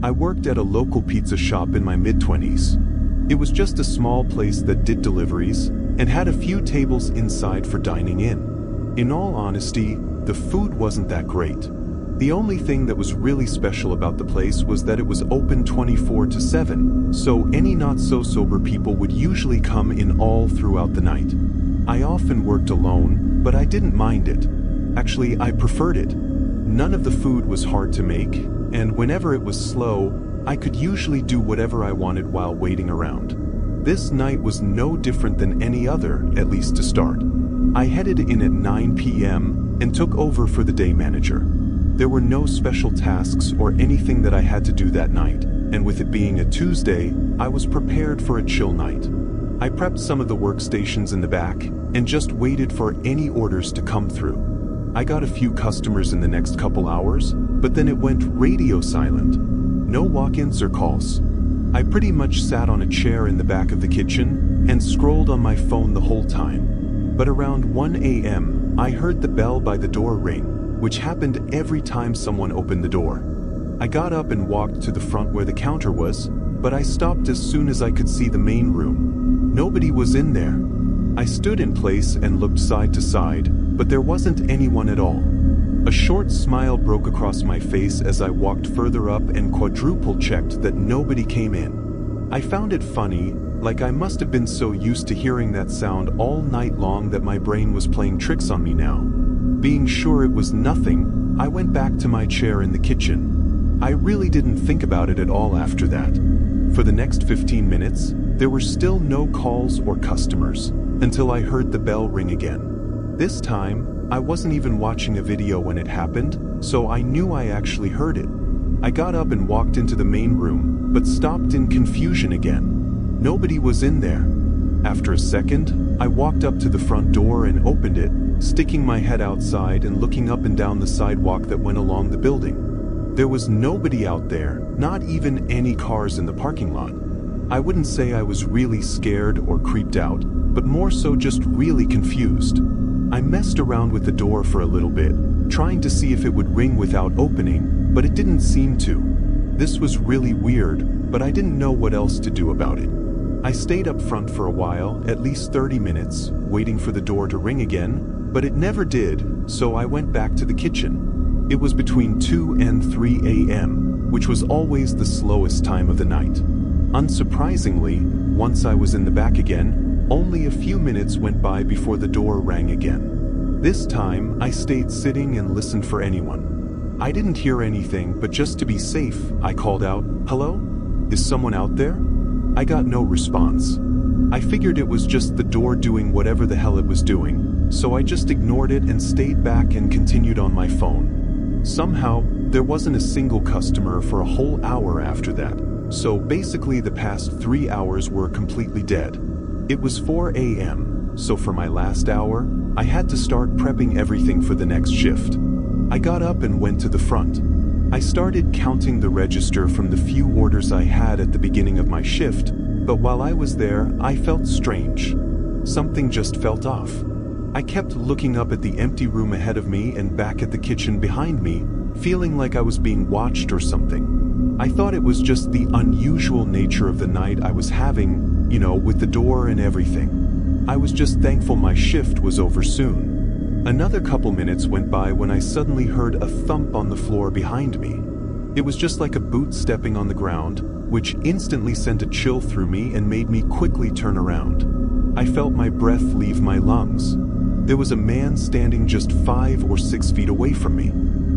I worked at a local pizza shop in my mid-20s. It was just a small place that did deliveries and had a few tables inside for dining in. In all honesty, the food wasn't that great. The only thing that was really special about the place was that it was open 24/7, so any not-so-sober people would usually come in all throughout the night. I often worked alone, but I didn't mind it. Actually, I preferred it. None of the food was hard to make, and whenever it was slow, I could usually do whatever I wanted while waiting around. This night was no different than any other, at least to start. I headed in at 9 p.m. and took over for the day manager. There were no special tasks or anything that I had to do that night, and with it being a Tuesday, I was prepared for a chill night. I prepped some of the workstations in the back and just waited for any orders to come through. I got a few customers in the next couple hours, but then it went radio silent. No walk-ins or calls. I pretty much sat on a chair in the back of the kitchen and scrolled on my phone the whole time. But around 1 a.m., I heard the bell by the door ring, which happened every time someone opened the door. I got up and walked to the front where the counter was, but I stopped as soon as I could see the main room. Nobody was in there. I stood in place and looked side to side, but there wasn't anyone at all. A short smile broke across my face as I walked further up and quadruple-checked that nobody came in. I found it funny, like I must have been so used to hearing that sound all night long that my brain was playing tricks on me now. Being sure it was nothing, I went back to my chair in the kitchen. I really didn't think about it at all after that. For the next 15 minutes, there were still no calls or customers, until I heard the bell ring again. This time, I wasn't even watching a video when it happened, so I knew I actually heard it. I got up and walked into the main room, but stopped in confusion again. Nobody was in there. After a second, I walked up to the front door and opened it, sticking my head outside and looking up and down the sidewalk that went along the building. There was nobody out there, not even any cars in the parking lot. I wouldn't say I was really scared or creeped out, but more so just really confused. I messed around with the door for a little bit, trying to see if it would ring without opening, but it didn't seem to. This was really weird, but I didn't know what else to do about it. I stayed up front for a while, at least 30 minutes, waiting for the door to ring again, but it never did, so I went back to the kitchen. It was between 2 and 3 a.m., which was always the slowest time of the night. Unsurprisingly, once I was in the back again, only a few minutes went by before the door rang again. This time, I stayed sitting and listened for anyone. I didn't hear anything, but just to be safe, I called out, "Hello? Is someone out there?" I got no response. I figured it was just the door doing whatever the hell it was doing, so I just ignored it and stayed back and continued on my phone. Somehow, there wasn't a single customer for a whole hour after that, so basically the past 3 hours were completely dead. It was 4 a.m., so for my last hour, I had to start prepping everything for the next shift. I got up and went to the front. I started counting the register from the few orders I had at the beginning of my shift, but while I was there, I felt strange. Something just felt off. I kept looking up at the empty room ahead of me and back at the kitchen behind me, feeling like I was being watched or something. I thought it was just the unusual nature of the night I was having, with the door and everything. I was just thankful my shift was over soon. Another couple minutes went by when I suddenly heard a thump on the floor behind me. It was just like a boot stepping on the ground, which instantly sent a chill through me and made me quickly turn around. I felt my breath leave my lungs. There was a man standing just 5 or 6 feet away from me.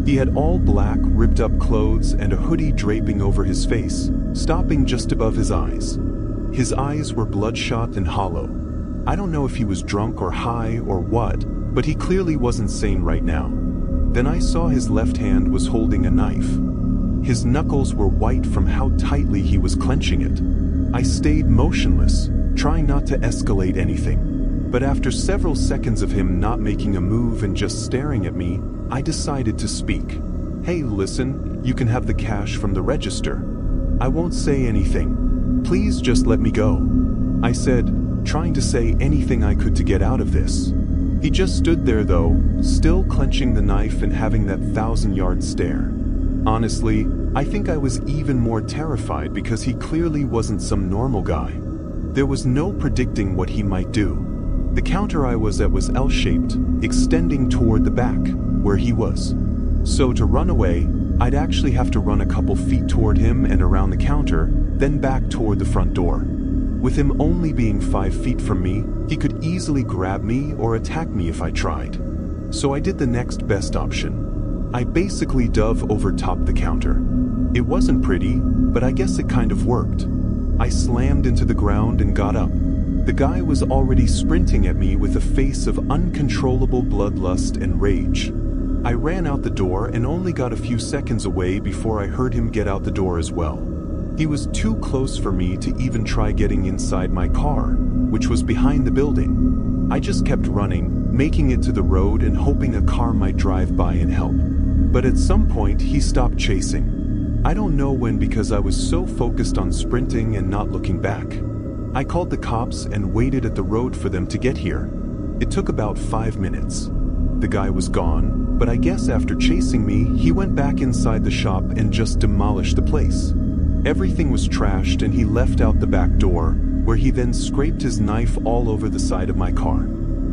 He had all black, ripped-up clothes and a hoodie draping over his face, stopping just above his eyes. His eyes were bloodshot and hollow. I don't know if he was drunk or high or what, but he clearly wasn't sane right now. Then I saw his left hand was holding a knife. His knuckles were white from how tightly he was clenching it. I stayed motionless, trying not to escalate anything. But after several seconds of him not making a move and just staring at me, I decided to speak. "Hey, listen, you can have the cash from the register. I won't say anything. Please just let me go," I said, trying to say anything I could to get out of this. He just stood there though, still clenching the knife and having that 1,000-yard stare. Honestly, I think I was even more terrified because he clearly wasn't some normal guy. There was no predicting what he might do. The counter I was at was L-shaped, extending toward the back, where he was. So to run away, I'd actually have to run a couple feet toward him and around the counter, then back toward the front door. With him only being 5 feet from me, he could easily grab me or attack me if I tried. So I did the next best option. I basically dove over top the counter. It wasn't pretty, but I guess it kind of worked. I slammed into the ground and got up. The guy was already sprinting at me with a face of uncontrollable bloodlust and rage. I ran out the door and only got a few seconds away before I heard him get out the door as well. He was too close for me to even try getting inside my car, which was behind the building. I just kept running, making it to the road and hoping a car might drive by and help. But at some point, he stopped chasing. I don't know when because I was so focused on sprinting and not looking back. I called the cops and waited at the road for them to get here. It took about 5 minutes. The guy was gone, but I guess after chasing me, he went back inside the shop and just demolished the place. Everything was trashed and he left out the back door, where he then scraped his knife all over the side of my car.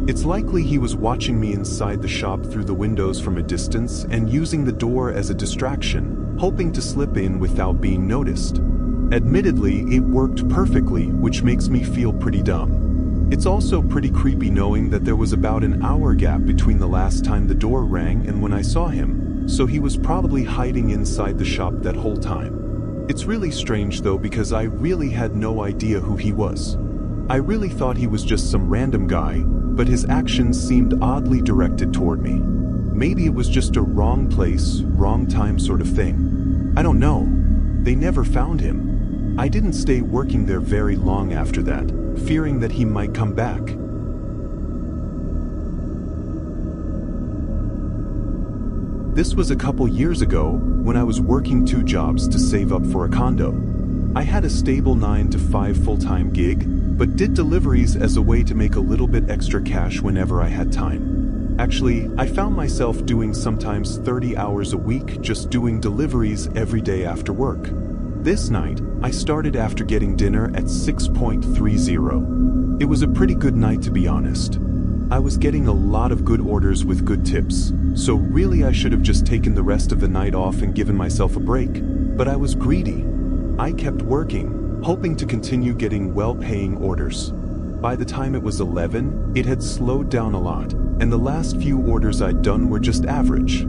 It's likely he was watching me inside the shop through the windows from a distance and using the door as a distraction, hoping to slip in without being noticed. Admittedly, it worked perfectly, which makes me feel pretty dumb. It's also pretty creepy knowing that there was about an hour gap between the last time the door rang and when I saw him, so he was probably hiding inside the shop that whole time. It's really strange though because I really had no idea who he was. I really thought he was just some random guy, but his actions seemed oddly directed toward me. Maybe it was just a wrong place, wrong time sort of thing. I don't know. They never found him. I didn't stay working there very long after that, fearing that he might come back. This was a couple years ago when I was working 2 jobs to save up for a condo. I had a stable 9 to 5 full-time gig, but did deliveries as a way to make a little bit extra cash whenever I had time. Actually, I found myself doing sometimes 30 hours a week just doing deliveries every day after work. This night, I started after getting dinner at 6.30. It was a pretty good night to be honest. I was getting a lot of good orders with good tips, so really I should have just taken the rest of the night off and given myself a break, but I was greedy. I kept working, hoping to continue getting well-paying orders. By the time it was 11, it had slowed down a lot, and the last few orders I'd done were just average.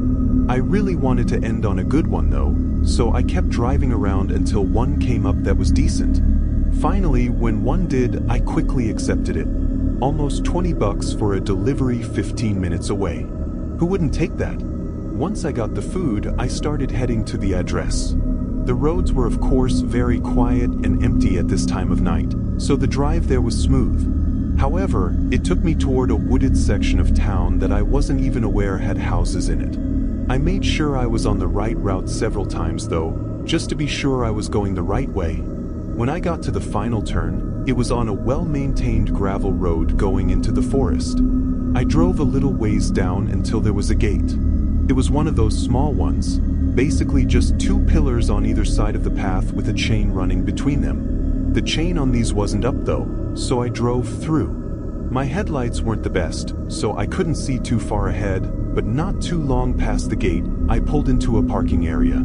I really wanted to end on a good one though, so I kept driving around until one came up that was decent. Finally, when one did, I quickly accepted it. Almost $20 for a delivery 15 minutes away. Who wouldn't take that? Once I got the food, I started heading to the address. The roads were of course very quiet and empty at this time of night, so the drive there was smooth. However, it took me toward a wooded section of town that I wasn't even aware had houses in it. I made sure I was on the right route several times though, just to be sure I was going the right way. When I got to the final turn, it was on a well-maintained gravel road going into the forest. I drove a little ways down until there was a gate. It was one of those small ones, basically just 2 pillars on either side of the path with a chain running between them. The chain on these wasn't up though, so I drove through. My headlights weren't the best, so I couldn't see too far ahead, but not too long past the gate, I pulled into a parking area.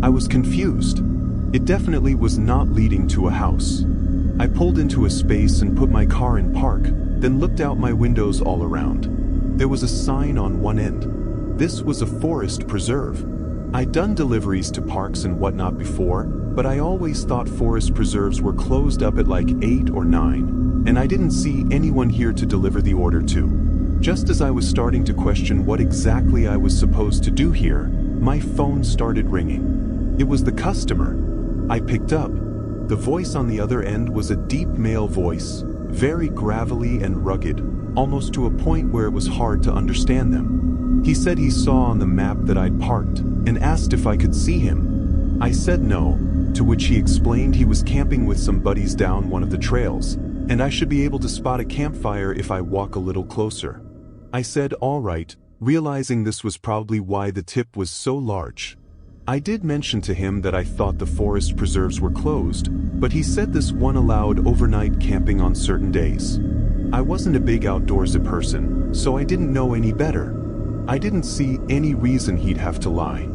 I was confused. It definitely was not leading to a house. I pulled into a space and put my car in park, then looked out my windows all around. There was a sign on one end. This was a forest preserve. I'd done deliveries to parks and whatnot before, but I always thought forest preserves were closed up at like 8 or 9, and I didn't see anyone here to deliver the order to. Just as I was starting to question what exactly I was supposed to do here, my phone started ringing. It was the customer. I picked up. The voice on the other end was a deep male voice, very gravelly and rugged, almost to a point where it was hard to understand them. He said he saw on the map that I'd parked, and asked if I could see him. I said no, to which he explained he was camping with some buddies down one of the trails, and I should be able to spot a campfire if I walk a little closer. I said all right, realizing this was probably why the tip was so large. I did mention to him that I thought the forest preserves were closed, but he said this one allowed overnight camping on certain days. I wasn't a big outdoorsy person, so I didn't know any better. I didn't see any reason he'd have to lie.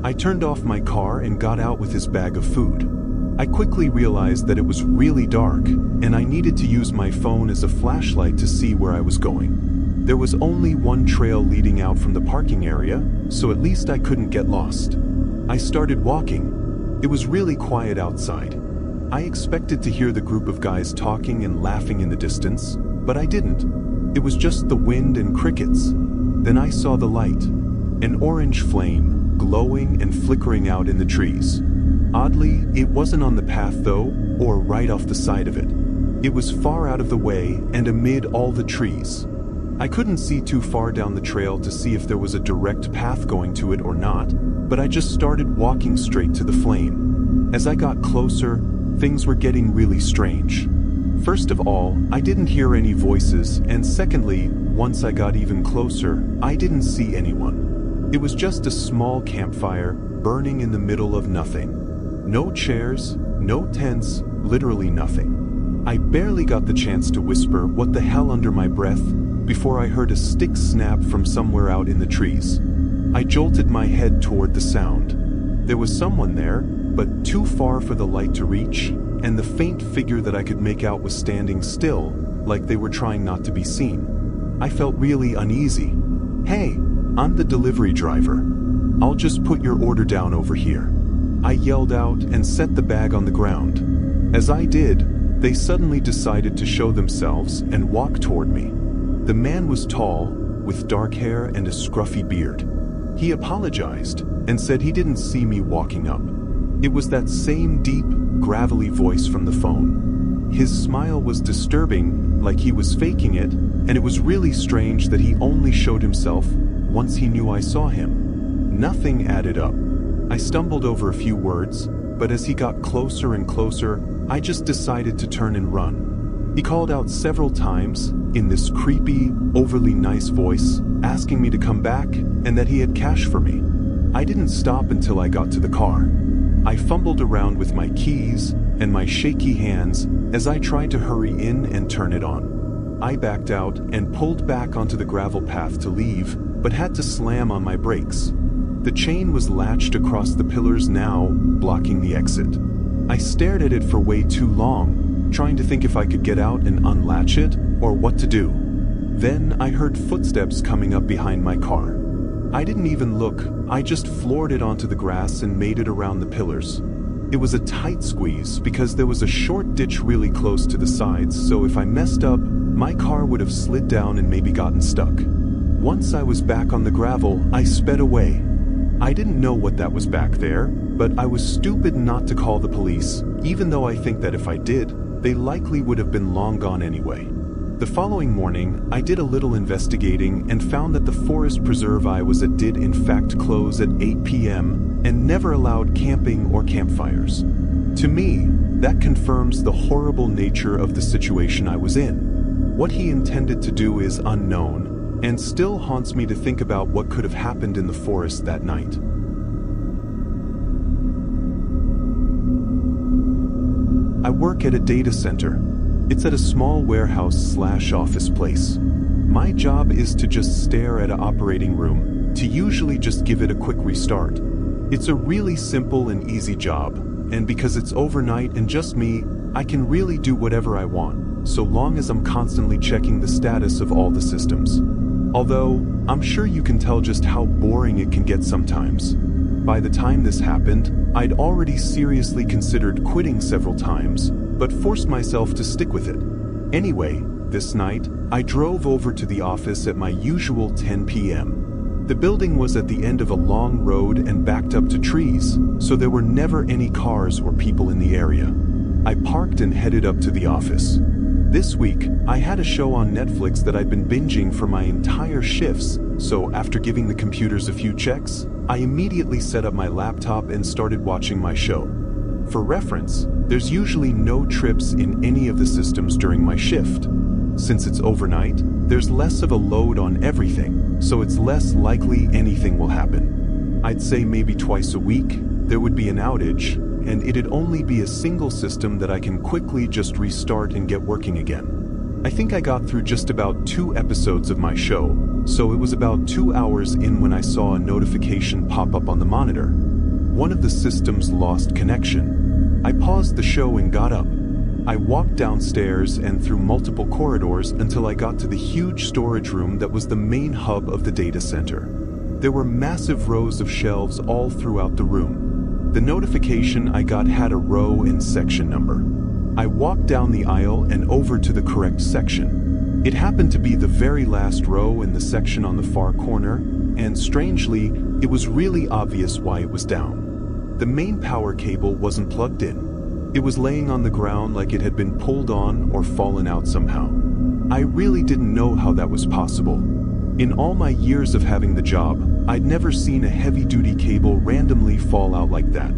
I turned off my car and got out with his bag of food. I quickly realized that it was really dark, and I needed to use my phone as a flashlight to see where I was going. There was only one trail leading out from the parking area, so at least I couldn't get lost. I started walking. It was really quiet outside. I expected to hear the group of guys talking and laughing in the distance, but I didn't. It was just the wind and crickets. Then I saw the light, an orange flame, glowing and flickering out in the trees. Oddly, it wasn't on the path though, or right off the side of it. It was far out of the way and amid all the trees. I couldn't see too far down the trail to see if there was a direct path going to it or not, but I just started walking straight to the flame. As I got closer, things were getting really strange. First of all, I didn't hear any voices, and secondly, once I got even closer, I didn't see anyone. It was just a small campfire, burning in the middle of nothing. No chairs, no tents, literally nothing. I barely got the chance to whisper "what the hell" under my breath before I heard a stick snap from somewhere out in the trees. I jolted my head toward the sound. There was someone there, but too far for the light to reach, and the faint figure that I could make out was standing still, like they were trying not to be seen. I felt really uneasy. "Hey, I'm the delivery driver. I'll just put your order down over here." I yelled out and set the bag on the ground. As I did, they suddenly decided to show themselves and walk toward me. The man was tall, with dark hair and a scruffy beard. He apologized and said he didn't see me walking up. It was that same deep, gravelly voice from the phone. His smile was disturbing, like he was faking it, and it was really strange that he only showed himself once he knew I saw him. Nothing added up. I stumbled over a few words, but as he got closer and closer, I just decided to turn and run. He called out several times, in this creepy, overly nice voice, asking me to come back and that he had cash for me. I didn't stop until I got to the car. I fumbled around with my keys and my shaky hands as I tried to hurry in and turn it on. I backed out and pulled back onto the gravel path to leave, but had to slam on my brakes. The chain was latched across the pillars now, blocking the exit. I stared at it for way too long, trying to think if I could get out and unlatch it, or what to do. Then I heard footsteps coming up behind my car. I didn't even look, I just floored it onto the grass and made it around the pillars. It was a tight squeeze because there was a short ditch really close to the sides, so if I messed up, my car would have slid down and maybe gotten stuck. Once I was back on the gravel, I sped away. I didn't know what that was back there, but I was stupid not to call the police, even though I think that if I did, they likely would have been long gone anyway. The following morning, I did a little investigating and found that the forest preserve I was at did in fact close at 8 p.m. and never allowed camping or campfires. To me, that confirms the horrible nature of the situation I was in. What he intended to do is unknown, and still haunts me to think about what could have happened in the forest that night. I work at a data center. It's at a small warehouse/office place. My job is to just stare at an operating room, to usually just give it a quick restart. It's a really simple and easy job, and because it's overnight and just me, I can really do whatever I want, so long as I'm constantly checking the status of all the systems. Although, I'm sure you can tell just how boring it can get sometimes. By the time this happened, I'd already seriously considered quitting several times, but forced myself to stick with it. Anyway, this night, I drove over to the office at my usual 10 p.m. The building was at the end of a long road and backed up to trees, so there were never any cars or people in the area. I parked and headed up to the office. This week, I had a show on Netflix that I'd been binging for my entire shifts, so after giving the computers a few checks, I immediately set up my laptop and started watching my show. For reference, there's usually no trips in any of the systems during my shift. Since it's overnight, there's less of a load on everything, so it's less likely anything will happen. I I'd say maybe twice a week, there would be an outage, and it'd only be a single system that I can quickly just restart and get working again. I think I got through just about 2 episodes of my show, so it was about 2 hours in when I saw a notification pop up on the monitor. One of the systems lost connection. I paused the show and got up. I walked downstairs and through multiple corridors until I got to the huge storage room that was the main hub of the data center. There were massive rows of shelves all throughout the room. The notification I got had a row and section number. I walked down the aisle and over to the correct section. It happened to be the very last row in the section on the far corner, and strangely, it was really obvious why it was down. The main power cable wasn't plugged in. It was laying on the ground like it had been pulled on or fallen out somehow. I really didn't know how that was possible. In all my years of having the job, I'd never seen a heavy-duty cable randomly fall out like that.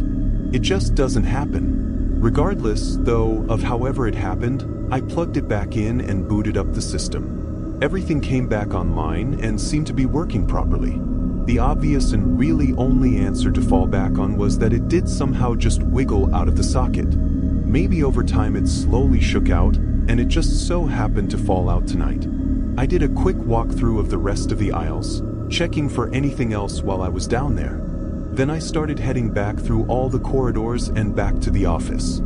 It just doesn't happen. Regardless, though, of however it happened, I plugged it back in and booted up the system. Everything came back online and seemed to be working properly. The obvious and really only answer to fall back on was that it did somehow just wiggle out of the socket. Maybe over time it slowly shook out, and it just so happened to fall out tonight. I did a quick walkthrough of the rest of the aisles, checking for anything else while I was down there. Then I started heading back through all the corridors and back to the office.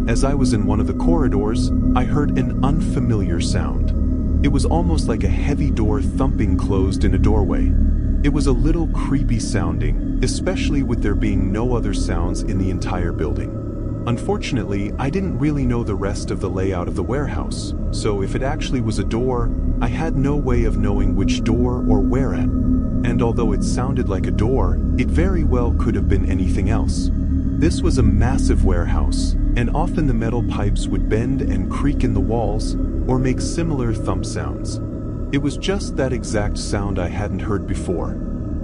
As I was in one of the corridors, I heard an unfamiliar sound. It was almost like a heavy door thumping closed in a doorway. It was a little creepy sounding, especially with there being no other sounds in the entire building. Unfortunately, I didn't really know the rest of the layout of the warehouse, so if it actually was a door, I had no way of knowing which door or where at. And although it sounded like a door, it very well could have been anything else. This was a massive warehouse, and often the metal pipes would bend and creak in the walls, or make similar thump sounds. It was just that exact sound I hadn't heard before.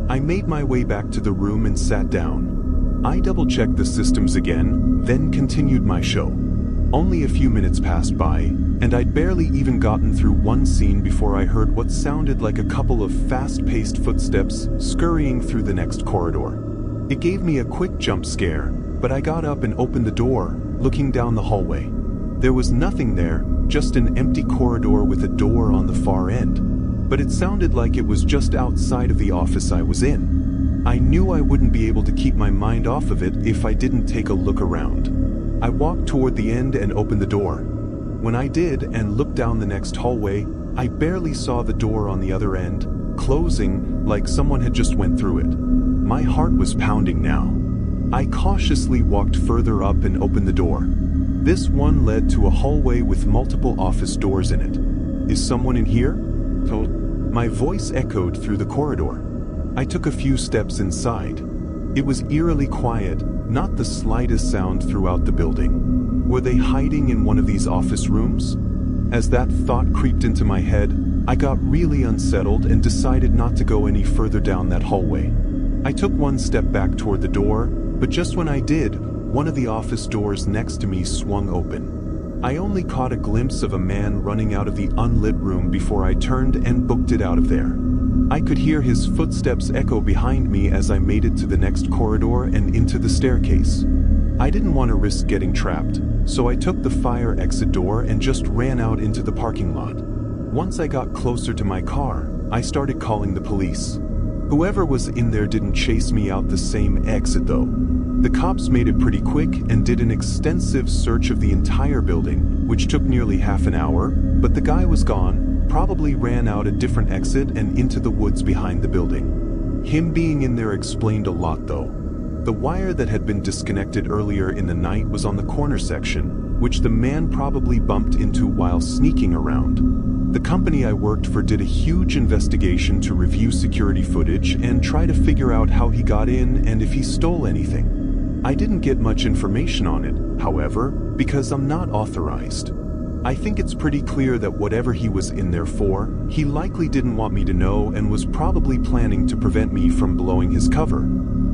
I made my way back to the room and sat down. I double-checked the systems again, then continued my show. Only a few minutes passed by, and I'd barely even gotten through one scene before I heard what sounded like a couple of fast-paced footsteps scurrying through the next corridor. It gave me a quick jump scare, but I got up and opened the door, looking down the hallway. There was nothing there, just an empty corridor with a door on the far end. But it sounded like it was just outside of the office I was in. I knew I wouldn't be able to keep my mind off of it if I didn't take a look around. I walked toward the end and opened the door. When I did and looked down the next hallway, I barely saw the door on the other end, closing like someone had just went through it. My heart was pounding now. I cautiously walked further up and opened the door. This one led to a hallway with multiple office doors in it. "Is someone in here?" My voice echoed through the corridor. I took a few steps inside. It was eerily quiet, not the slightest sound throughout the building. Were they hiding in one of these office rooms? As that thought creeped into my head, I got really unsettled and decided not to go any further down that hallway. I took one step back toward the door, but just when I did, one of the office doors next to me swung open. I only caught a glimpse of a man running out of the unlit room before I turned and booked it out of there. I could hear his footsteps echo behind me as I made it to the next corridor and into the staircase. I didn't want to risk getting trapped, so I took the fire exit door and just ran out into the parking lot. Once I got closer to my car, I started calling the police. Whoever was in there didn't chase me out the same exit though. The cops made it pretty quick and did an extensive search of the entire building, which took nearly half an hour, but the guy was gone, probably ran out a different exit and into the woods behind the building. Him being in there explained a lot though. The wire that had been disconnected earlier in the night was on the corner section, which the man probably bumped into while sneaking around. The company I worked for did a huge investigation to review security footage and try to figure out how he got in and if he stole anything. I didn't get much information on it, however, because I'm not authorized. I think it's pretty clear that whatever he was in there for, he likely didn't want me to know and was probably planning to prevent me from blowing his cover.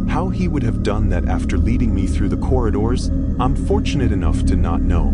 How he would have done that after leading me through the corridors, I'm fortunate enough to not know.